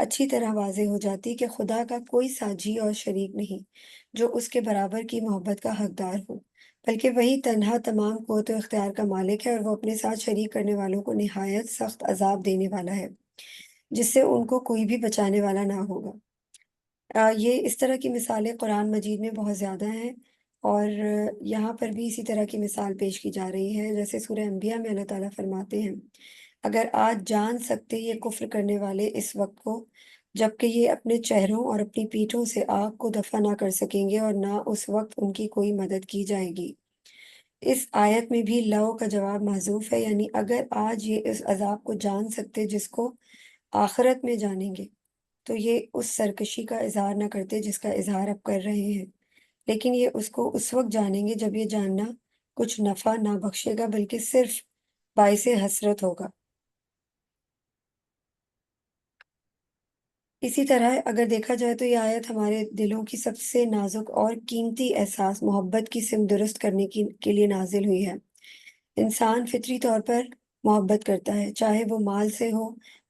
اچھی طرح واضح ہو جاتی کہ خدا کا کوئی ساجی اور شریک نہیں جو اس کے برابر کی محبت کا حقدار ہو، بلکہ وہی تنہا تمام قوت و اختیار کا مالک ہے، اور وہ اپنے ساتھ شریک کرنے والوں کو نہایت سخت عذاب دینے والا ہے، جس سے ان کو کوئی بھی بچانے والا نہ ہوگا۔ یہ اس طرح کی مثالیں قرآن مجید میں بہت زیادہ ہیں، اور یہاں پر بھی اسی طرح کی مثال پیش کی جا رہی ہے، جیسے سورہ انبیاء میں اللہ تعالیٰ فرماتے ہیں، اگر آج جان سکتے یہ کفر کرنے والے اس وقت کو، جبکہ یہ اپنے چہروں اور اپنی پیٹھوں سے آگ کو دفع نہ کر سکیں گے اور نہ اس وقت ان کی کوئی مدد کی جائے گی۔ اس آیت میں بھی لو کا جواب محذوف ہے، یعنی اگر آج یہ اس عذاب کو جان سکتے جس کو آخرت میں جانیں گے، تو یہ اس سرکشی کا اظہار نہ کرتے جس کا اظہار اب کر رہے ہیں، لیکن یہ اس کو اس وقت جانیں گے جب یہ جاننا کچھ نفع نہ بخشے گا بلکہ صرف باعث حسرت ہوگا۔ اسی طرح اگر دیکھا جائے تو یہ آیت ہمارے دلوں کی سب سے نازک اور قیمتی احساس محبت کی سمت درست کرنے کے لیے نازل ہوئی ہے۔ انسان فطری طور پر محبت کرتا ہے، چاہے وہ مال سے ہو،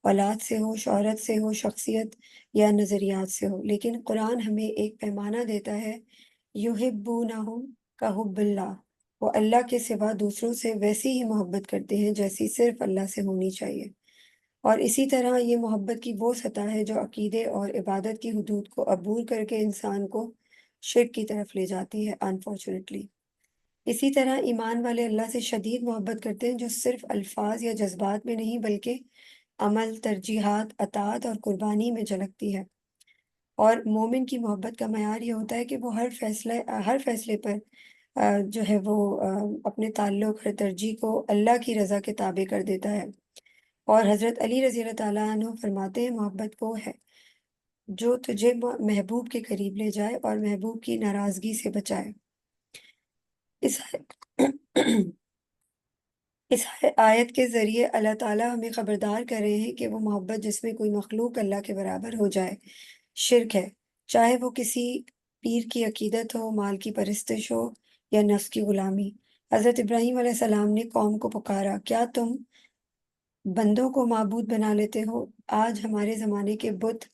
اولاد سے ہو، شہرت سے ہو، شخصیت یا نظریات سے ہو، لیکن قرآن ہمیں ایک پیمانہ دیتا ہے، یحبونہم کحب اللہ، وہ اللہ کے سوا دوسروں سے ویسی ہی محبت کرتے ہیں جیسی صرف اللہ سے ہونی چاہیے، اور اسی طرح یہ محبت کی وہ سطح ہے جو عقیدے اور عبادت کی حدود کو عبور کر کے انسان کو شرک کی طرف لے جاتی ہے انفارچونیٹلی۔ اسی طرح ایمان والے اللہ سے شدید محبت کرتے ہیں، جو صرف الفاظ یا جذبات میں نہیں بلکہ عمل، ترجیحات، اطاعت اور قربانی میں جھلکتی ہے۔ اور مومن کی محبت کا معیار یہ ہوتا ہے کہ وہ ہر فیصلے پر جو ہے وہ اپنے تعلق، ہر ترجیح کو اللہ کی رضا کے تابع کر دیتا ہے۔ اور حضرت علی رضی اللہ تعالیٰ عنہ فرماتے ہیں، محبت وہ ہے جو تجھے محبوب کے قریب لے جائے اور محبوب کی ناراضگی سے بچائے۔ اس اس آیت کے ذریعے اللہ تعالیٰ ہمیں خبردار کر رہے ہیں کہ وہ محبت جس میں کوئی مخلوق اللہ کے برابر ہو جائے شرک ہے، چاہے وہ کسی پیر کی عقیدت ہو، مال کی پرستش ہو یا نفس کی غلامی۔ حضرت ابراہیم علیہ السلام نے قوم کو پکارا، کیا تم بندوں کو معبود بنا لیتے ہو؟ آج ہمارے زمانے کے بت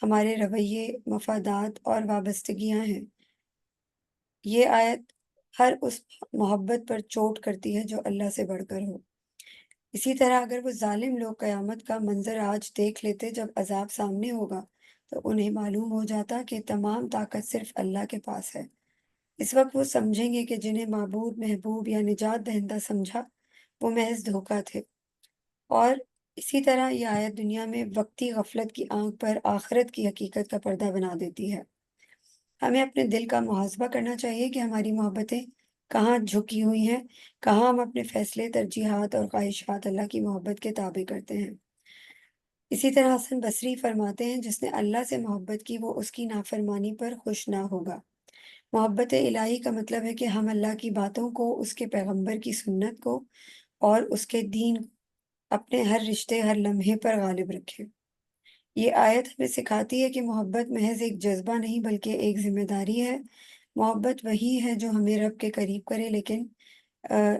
ہمارے رویے، مفادات اور وابستگیاں ہیں۔ یہ آیت ہر اس محبت پر چوٹ کرتی ہے جو اللہ سے بڑھ کر ہو۔ اسی طرح اگر وہ ظالم لوگ قیامت کا منظر آج دیکھ لیتے جب عذاب سامنے ہوگا، تو انہیں معلوم ہو جاتا کہ تمام طاقت صرف اللہ کے پاس ہے۔ اس وقت وہ سمجھیں گے کہ جنہیں معبود، محبوب یا نجات دہندہ سمجھا، وہ محض دھوکہ تھے۔ اور اسی طرح یہ آیت دنیا میں وقتی غفلت کی آنکھ پر آخرت کی حقیقت کا پردہ بنا دیتی ہے۔ ہمیں اپنے دل کا محاسبہ کرنا چاہیے کہ ہماری محبتیں کہاں جھکی ہوئی ہیں، کہاں ہم اپنے فیصلے، ترجیحات اور خواہشات اللہ کی محبت کے تابع کرتے ہیں۔ اسی طرح حسن بصری فرماتے ہیں، جس نے اللہ سے محبت کی وہ اس کی نافرمانی پر خوش نہ ہوگا۔ محبت الہی کا مطلب ہے کہ ہم اللہ کی باتوں کو، اس کے پیغمبر کی سنت کو اور اس کے دین اپنے ہر رشتے، ہر لمحے پر غالب رکھیں۔ یہ آیت ہمیں سکھاتی ہے کہ محبت محض ایک جذبہ نہیں بلکہ ایک ذمہ داری ہے۔ محبت وہی ہے جو ہمیں رب کے قریب کرے، لیکن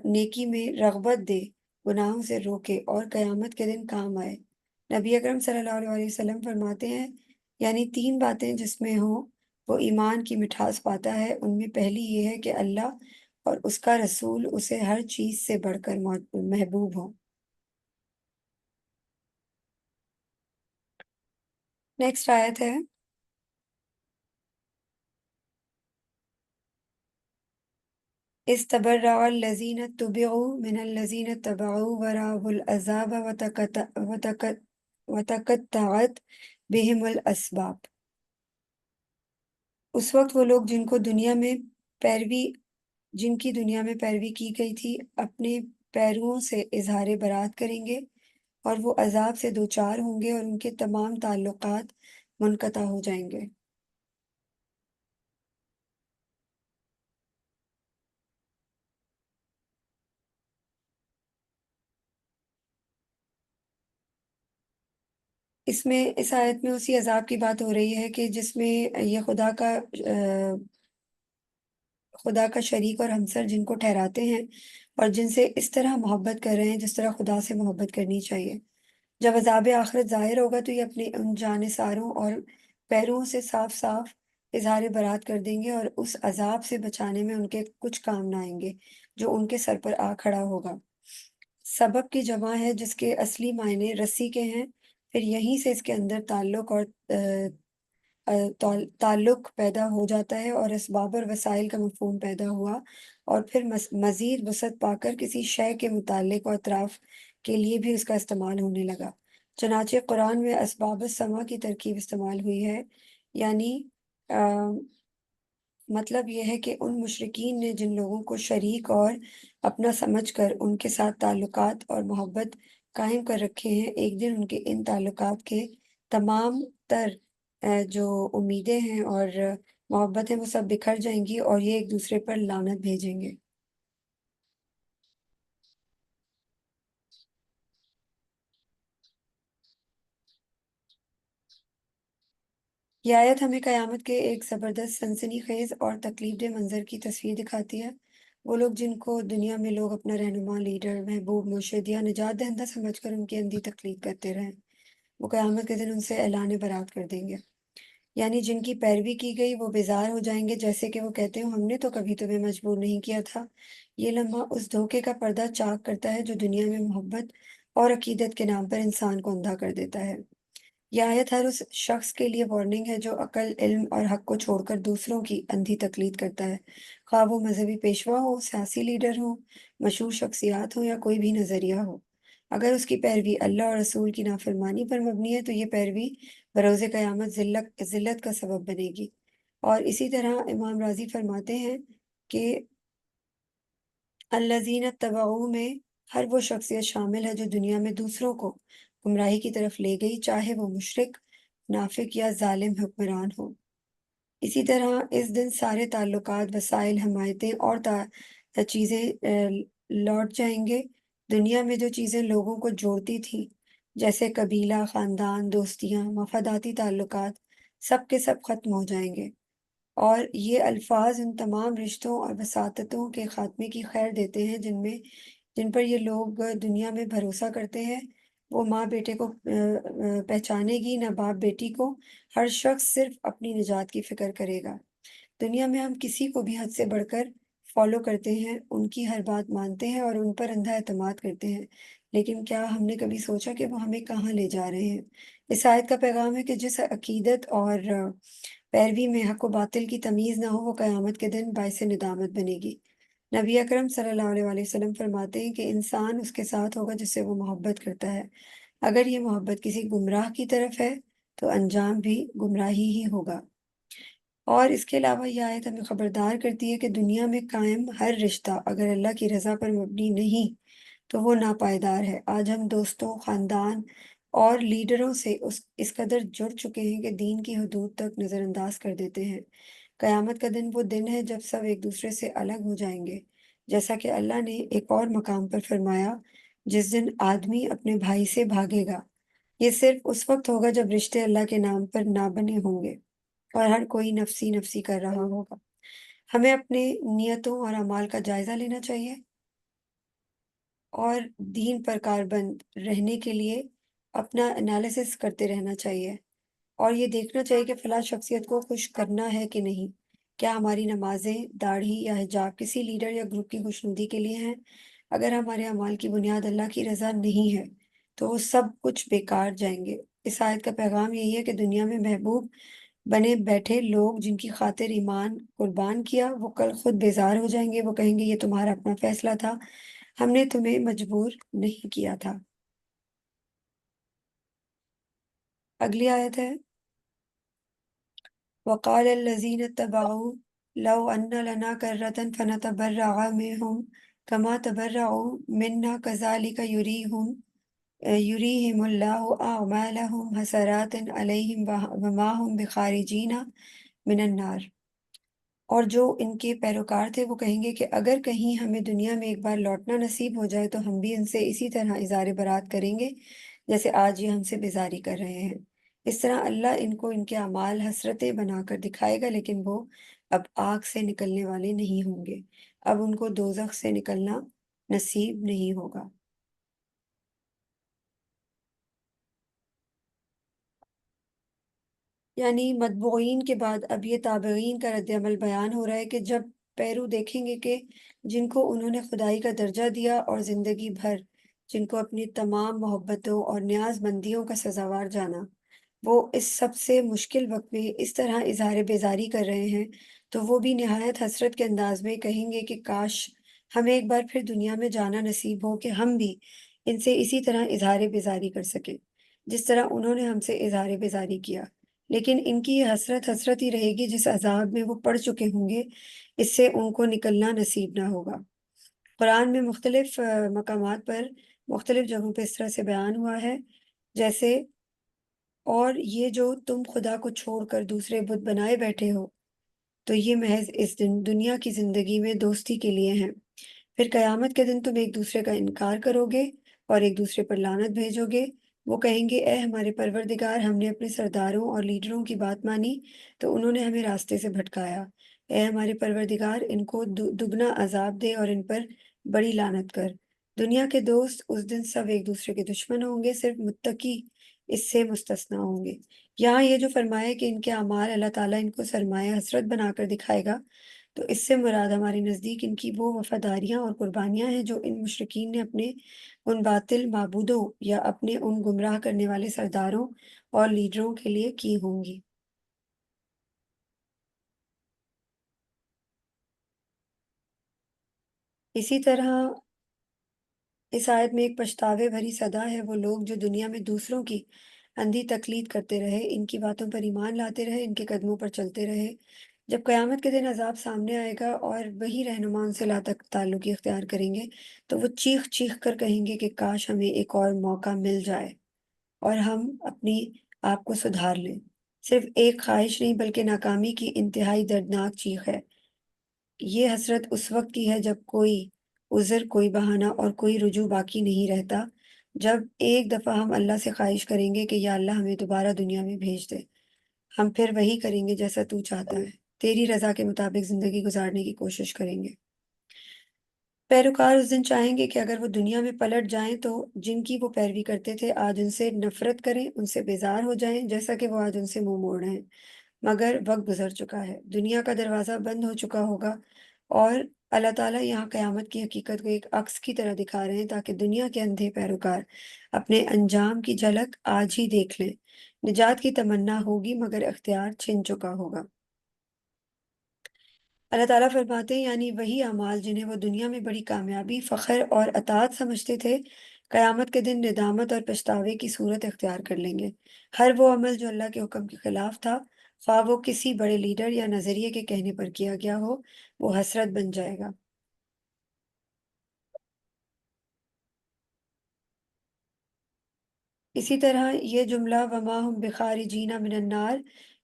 نیکی میں رغبت دے، گناہوں سے روکے اور قیامت کے دن کام آئے۔ نبی اکرم صلی اللہ علیہ وسلم فرماتے ہیں، یعنی تین باتیں جس میں ہوں وہ ایمان کی مٹھاس پاتا ہے۔ ان میں پہلی یہ ہے کہ اللہ اور اس کا رسول اسے ہر چیز سے بڑھ کر محبوب ہوں۔ نیکسٹ آیت ہے، استبرأ الذین اتبعوا من الذین اتبعوا ورأوا العذاب وتقطعت بهم الاسباب۔ اس وقت وہ لوگ پیروی جن کی دنیا میں پیروی کی گئی تھی اپنے پیرووں سے اظہار برات کریں گے، اور وہ عذاب سے دوچار ہوں گے اور ان کے تمام تعلقات منقطع ہو جائیں گے۔ اس آیت میں اسی عذاب کی بات ہو رہی ہے کہ جس میں یہ خدا کا شریک اور ہمسر جن کو ٹھہراتے ہیں اور جن سے اس طرح محبت کر رہے ہیں جس طرح خدا سے محبت کرنی چاہیے، جب عذاب آخرت ظاہر ہوگا تو یہ اپنے ان جانثاروں اور پیروں سے صاف صاف اظہار برات کر دیں گے، اور اس عذاب سے بچانے میں ان کے کچھ کام نہ آئیں گے جو ان کے سر پر آ کھڑا ہوگا۔ سبب کی جمع ہے جس کے اصلی معنی رسی کے ہیں، پھر یہیں سے اس کے اندر تعلق اور تعلق پیدا ہو جاتا ہے، اور اسباب اور وسائل کا مفہوم پیدا ہوا، اور پھر مزید وسعت پا کر کسی شے کے متعلق اور اطراف کے لیے بھی اس کا استعمال ہونے لگا۔ چنانچہ قرآن میں اسباب السماء کی ترکیب استعمال ہوئی ہے، یعنی مطلب یہ ہے کہ ان مشرکین نے جن لوگوں کو شریک اور اپنا سمجھ کر ان کے ساتھ تعلقات اور محبت قائم کر رکھے ہیں، ایک دن ان کے ان تعلقات کے تمام تر جو امیدیں ہیں اور محبتیں وہ سب بکھر جائیں گی، اور یہ ایک دوسرے پر لعنت بھیجیں گے۔ یہ آیت ہمیں قیامت کے ایک زبردست سنسنی خیز اور تکلیف دہ منظر کی تصویر دکھاتی ہے۔ وہ لوگ جن کو دنیا میں لوگ اپنا رہنما، لیڈر، محبوب، مرشد یا نجات دہندہ سمجھ کر ان کی اندھی تقلید کرتے رہیں، وہ قیامت کے دن ان سے اعلان برات کر دیں گے۔ یعنی جن کی پیروی کی گئی وہ بیزار ہو جائیں گے، جیسے کہ وہ کہتے ہیں ہم نے تو کبھی تمہیں مجبور نہیں کیا تھا۔ یہ لمحہ اس دھوکے کا پردہ چاک کرتا ہے جو دنیا میں محبت اور عقیدت کے نام پر انسان کو اندھا کر دیتا ہے۔ یہ آیت ہر اس شخص کے لیے وارننگ ہے جو عقل، علم اور حق کو چھوڑ کر دوسروں کی اندھی تقلید کرتا ہے، خواہ وہ مذہبی پیشوا ہو، سیاسی لیڈر ہو، مشہور شخصیات ہوں یا کوئی بھی نظریہ ہو۔ اگر اس کی پیروی اللہ اور رسول کی نافرمانی پر مبنی ہے تو یہ پیروی بروز قیامت ذلت کا سبب بنے گی۔ اور اسی طرح امام راضی فرماتے ہیں کہ الذین اتبعوا میں ہر وہ شخصیت شامل ہے جو دنیا میں دوسروں کو گمراہی کی طرف لے گئی، چاہے وہ مشرک، منافق یا ظالم حکمران ہو۔ اسی طرح اس دن سارے تعلقات، وسائل، حمایتیں اور چیزیں لوٹ جائیں گے۔ دنیا میں جو چیزیں لوگوں کو جوڑتی تھیں، جیسے قبیلہ، خاندان، دوستیاں، مفاداتی تعلقات، سب کے سب ختم ہو جائیں گے۔ اور یہ الفاظ ان تمام رشتوں اور وساطتوں کے خاتمے کی خیر دیتے ہیں جن پر یہ لوگ دنیا میں بھروسہ کرتے ہیں۔ وہ ماں بیٹے کو پہچانے گی، نہ باپ بیٹی کو، ہر شخص صرف اپنی نجات کی فکر کرے گا۔ دنیا میں ہم کسی کو بھی حد سے بڑھ کر فالو کرتے ہیں، ان کی ہر بات مانتے ہیں اور ان پر اندھا اعتماد کرتے ہیں، لیکن کیا ہم نے کبھی سوچا کہ وہ ہمیں کہاں لے جا رہے ہیں؟ اس آیت کا پیغام ہے کہ جس عقیدت اور پیروی میں حق و باطل کی تمیز نہ ہو، وہ قیامت کے دن باعث ندامت بنے گی۔ نبی اکرم صلی اللہ علیہ وآلہ وسلم فرماتے ہیں کہ انسان اس کے ساتھ ہوگا جس سے وہ محبت کرتا ہے۔ اگر یہ محبت کسی گمراہ کی طرف ہے تو انجام بھی گمراہی ہی ہوگا۔ اور اس کے علاوہ یہ آیت ہمیں خبردار کرتی ہے کہ دنیا میں قائم ہر رشتہ اگر اللہ کی رضا پر مبنی نہیں تو وہ ناپائیدار ہے۔ آج ہم دوستوں، خاندان اور لیڈروں سے اس قدر جڑ چکے ہیں کہ دین کی حدود تک نظر انداز کر دیتے ہیں۔ قیامت کا دن وہ دن ہے جب سب ایک دوسرے سے الگ ہو جائیں گے، جیسا کہ اللہ نے ایک اور مقام پر فرمایا، جس دن آدمی اپنے بھائی سے بھاگے گا۔ یہ صرف اس وقت ہوگا جب رشتے اللہ کے نام پر نہ بنے ہوں گے اور ہر کوئی نفسی نفسی کر رہا ہوگا۔ ہمیں اپنے نیتوں اور اعمال کا جائزہ لینا چاہیے اور دین پر کاربند رہنے کے لیے اپنا انالیسس کرتے رہنا چاہیے، اور یہ دیکھنا چاہیے کہ فلاں شخصیت کو خوش کرنا ہے کہ نہیں۔ کیا ہماری نمازیں، داڑھی یا حجاب کسی لیڈر یا گروپ کی خوشنودی کے لیے ہیں؟ اگر ہمارے اعمال کی بنیاد اللہ کی رضا نہیں ہے تو وہ سب کچھ بیکار جائیں گے۔ اس آیت کا پیغام یہی ہے کہ دنیا میں محبوب بنے بیٹھے لوگ جن کی خاطر ایمان قربان کیا، وہ کل خود بیزار ہو جائیں گے۔ وہ کہیں گے یہ تمہارا اپنا فیصلہ تھا، ہم نے تمہیں مجبور نہیں کیا تھا۔ اگلی آیت ہے وقال الذين اتبعوا لو أن لنا كرة فنتبرأ منهم كما تبرأوا منا كذلك يريهم الله أعمالهم حسرات عليهم وما هم بخارجين من النار۔ اور جو ان کے پیروکار تھے وہ کہیں گے کہ اگر کہیں ہمیں دنیا میں ایک بار لوٹنا نصیب ہو جائے تو ہم بھی ان سے اسی طرح اظہار برات کریں گے جیسے آج یہ ہم سے بیزاری کر رہے ہیں۔ اس طرح اللہ ان کو ان کے اعمال حسرتیں بنا کر دکھائے گا، لیکن وہ اب آگ سے نکلنے والے نہیں ہوں گے، اب ان کو دوزخ سے نکلنا نصیب نہیں ہوگا۔ یعنی مطبوعین کے بعد اب یہ تابعین کا رد عمل بیان ہو رہا ہے کہ جب پیرو دیکھیں گے کہ جن کو انہوں نے خدائی کا درجہ دیا اور زندگی بھر جن کو اپنی تمام محبتوں اور نیاز مندیوں کا سزاوار جانا، وہ اس سب سے مشکل وقت میں اس طرح اظہار بیزاری کر رہے ہیں، تو وہ بھی نہایت حسرت کے انداز میں کہیں گے کہ کاش ہمیں ایک بار پھر دنیا میں جانا نصیب ہو کہ ہم بھی ان سے اسی طرح اظہار بیزاری کر سکیں، جس طرح انہوں نے ہم سے اظہار بیزاری کیا۔ لیکن ان کی یہ حسرت حسرت ہی رہے گی جس عذاب میں وہ پڑ چکے ہوں گے، اس سے ان کو نکلنا نصیب نہ ہوگا۔ قرآن میں مختلف مقامات پر مختلف جگہوں پہ اس طرح سے بیان ہوا ہے، جیسے اور یہ جو تم خدا کو چھوڑ کر دوسرے بت بنائے بیٹھے ہو تو یہ محض اس دنیا کی زندگی میں دوستی کے لیے ہیں، پھر قیامت کے دن تم ایک دوسرے کا انکار کرو گے اور ایک دوسرے پر لعنت بھیجو گے۔ وہ کہیں گے اے ہمارے پروردگار، ہم نے اپنے سرداروں اور لیڈروں کی بات مانی تو انہوں نے ہمیں راستے سے بھٹکایا۔ اے ہمارے پروردگار، ان کو دگنا عذاب دے اور ان پر بڑی لعنت کر۔ دنیا کے دوست اس دن سب ایک دوسرے کے دشمن ہوں گے، صرف متقی اس سے مستثنیٰ ہوں گے۔ یہاں یہ جو فرمایا ہے کہ ان کے اعمال اللہ تعالیٰ ان کو سرمایہ حسرت بنا کر دکھائے گا، تو اس سے مراد ہمارے نزدیک ان کی وہ وفاداریاں اور قربانیاں ہیں جو ان مشرکین نے اپنے ان باطل معبودوں یا اپنے ان گمراہ کرنے والے سرداروں اور لیڈروں کے لیے کی ہوں گی۔ اسی طرح اس آیت میں ایک پچھتاوے بھری صدا ہے، وہ لوگ جو دنیا میں دوسروں کی اندھی تقلید کرتے رہے، ان کی باتوں پر ایمان لاتے رہے، ان کے قدموں پر چلتے رہے، جب قیامت کے دن عذاب سامنے آئے گا اور وہی رہنما ان سے لا تعلقی اختیار کریں گے تو وہ چیخ چیخ کر کہیں گے کہ کاش ہمیں ایک اور موقع مل جائے اور ہم اپنی آپ کو سدھار لیں۔ صرف ایک خواہش نہیں بلکہ ناکامی کی انتہائی دردناک چیخ ہے۔ یہ حسرت اس وقت کی ہے جب کوئی عذر، کوئی بہانہ اور کوئی رجوع باقی نہیں رہتا، جب ایک دفعہ ہم اللہ سے خواہش کریں گے کہ یا اللہ ہمیں دوبارہ دنیا میں بھیج دے، ہم پھر وہی کریں گے جیسا تو چاہتا ہے، تیری رضا کے مطابق زندگی گزارنے کی کوشش کریں گے۔ پیروکار اس دن چاہیں گے کہ اگر وہ دنیا میں پلٹ جائیں تو جن کی وہ پیروی کرتے تھے آج ان سے نفرت کریں، ان سے بیزار ہو جائیں جیسا کہ وہ آج ان سے منہ موڑ رہے ہیں، مگر وقت گزر چکا ہے، دنیا کا دروازہ بند ہو چکا ہوگا اور اللہ تعالیٰ یہاں قیامت کی حقیقت کو ایک عکس کی طرح دکھا رہے ہیں تاکہ دنیا کے اندھے پیروکار اپنے انجام کی جھلک آج ہی دیکھ لیں۔ نجات کی تمنا ہوگی مگر اختیار چھن چکا ہوگا۔ اللہ تعالیٰ فرماتے ہیں یعنی وہی اعمال جنہیں وہ دنیا میں بڑی کامیابی، فخر اور اطاعت سمجھتے تھے، قیامت کے دن ندامت اور پچھتاوے کی صورت اختیار کر لیں گے۔ ہر وہ عمل جو اللہ کے حکم کے خلاف تھا، خواہ وہ کسی بڑے لیڈر یا نظریے کے کہنے پر کیا گیا ہو، وہ حسرت بن جائے گا۔ اسی طرح یہ جملہ وما ہم بخارجین من النار،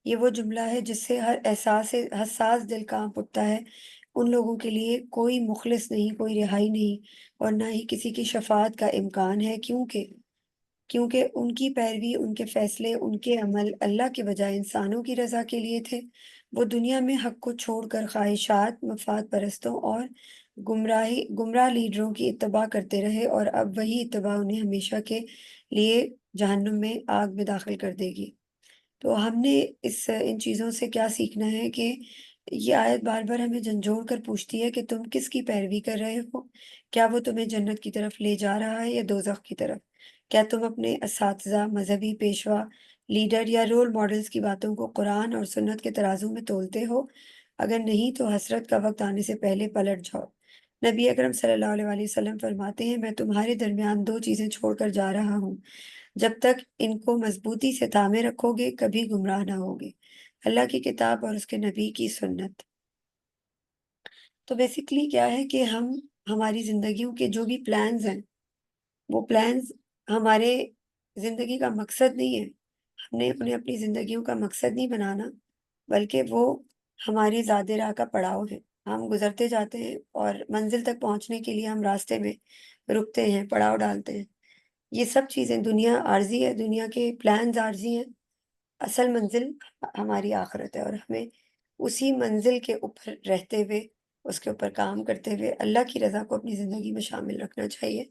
یہ وہ جملہ ہے جس سے ہر حساس دل کانپ اٹھتا ہے۔ ان لوگوں کے لیے کوئی مخلص نہیں، کوئی رہائی نہیں اور نہ ہی کسی کی شفاعت کا امکان ہے، کیونکہ ان کی پیروی، ان کے فیصلے، ان کے عمل اللہ کے بجائے انسانوں کی رضا کے لیے تھے۔ وہ دنیا میں حق کو چھوڑ کر خواہشات، مفاد پرستوں اور گمراہ لیڈروں کی اتباع کرتے رہے اور اب وہی اتباع انہیں ہمیشہ کے لیے جہنم میں آگ میں داخل کر دے گی۔ تو ہم نے ان چیزوں سے کیا سیکھنا ہے کہ یہ آیت بار بار ہمیں جھنجھوڑ کر پوچھتی ہے کہ تم کس کی پیروی کر رہے ہو؟ کیا وہ تمہیں جنت کی طرف لے جا رہا ہے یا دوزخ کی طرف؟ کیا تم اپنے اساتذہ، مذہبی پیشوا، لیڈر یا رول ماڈلز کی باتوں کو قرآن اور سنت کے ترازو میں تولتے ہو؟ اگر نہیں تو حسرت کا وقت آنے سے پہلے پلٹ جاؤ۔ نبی اکرم صلی اللہ علیہ وآلہ وسلم فرماتے ہیں میں تمہارے درمیان دو چیزیں چھوڑ کر جا رہا ہوں، جب تک ان کو مضبوطی سے تھامے رکھو گے کبھی گمراہ نہ ہوگے، اللہ کی کتاب اور اس کے نبی کی سنت۔ تو بیسیکلی کیا ہے کہ ہماری زندگیوں کے جو بھی پلانز ہیں وہ پلانز ہمارے زندگی کا مقصد نہیں ہے، ہم نے اپنی زندگیوں کا مقصد نہیں بنانا، بلکہ وہ ہماری زاد راہ کا پڑاؤ ہے۔ ہم گزرتے جاتے ہیں اور منزل تک پہنچنے کے لیے ہم راستے میں رکتے ہیں، پڑاؤ ڈالتے ہیں۔ یہ سب چیزیں دنیا عارضی ہے، دنیا کے پلانز عارضی ہیں، اصل منزل ہماری آخرت ہے اور ہمیں اسی منزل کے اوپر رہتے ہوئے، اس کے اوپر کام کرتے ہوئے اللہ کی رضا کو اپنی زندگی میں شامل رکھنا چاہیے،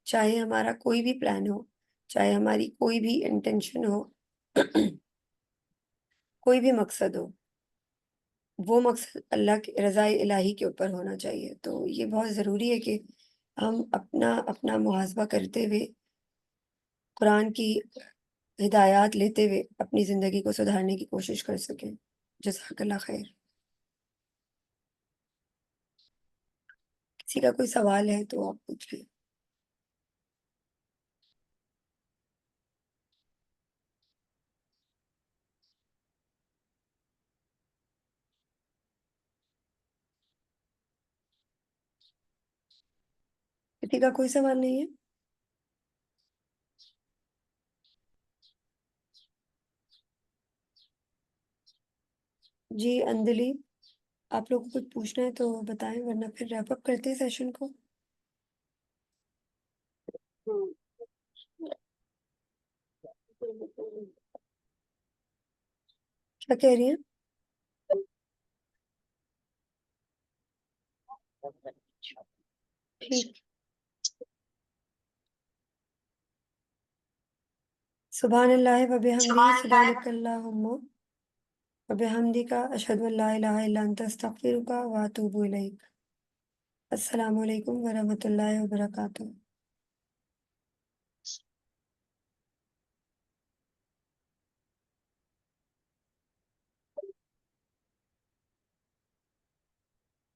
چاہے ہمارا کوئی بھی پلان ہو، چاہے ہماری کوئی بھی انٹینشن ہو۔ کوئی بھی مقصد ہو، وہ مقصد اللہ کی رضا الہی کے اوپر ہونا چاہیے۔ تو یہ بہت ضروری ہے کہ ہم اپنا محاسبہ کرتے ہوئے، قرآن کی ہدایات لیتے ہوئے اپنی زندگی کو سدھارنے کی کوشش کر سکیں۔ جزاک اللہ خیر۔ کسی کا کوئی سوال ہے تو آپ پوچھ لیں۔ کسی کا کوئی سوال نہیں ہے؟ جی اندلی، آپ لوگوں کو کچھ پوچھنا ہے تو بتائیں، ورنہ پھر ریپ اپ کرتے ہیں سیشن کو۔ کیا کہہ رہی ہیں؟ ٹھیک۔ سبحان اللہ و بحمدہ، سبحانک اللہم و بحمدک، اشہد ان لا الہ الا انت، استغفرک و اتوب الیک۔ السلام علیکم ورحمۃ اللہ وبرکاتہ۔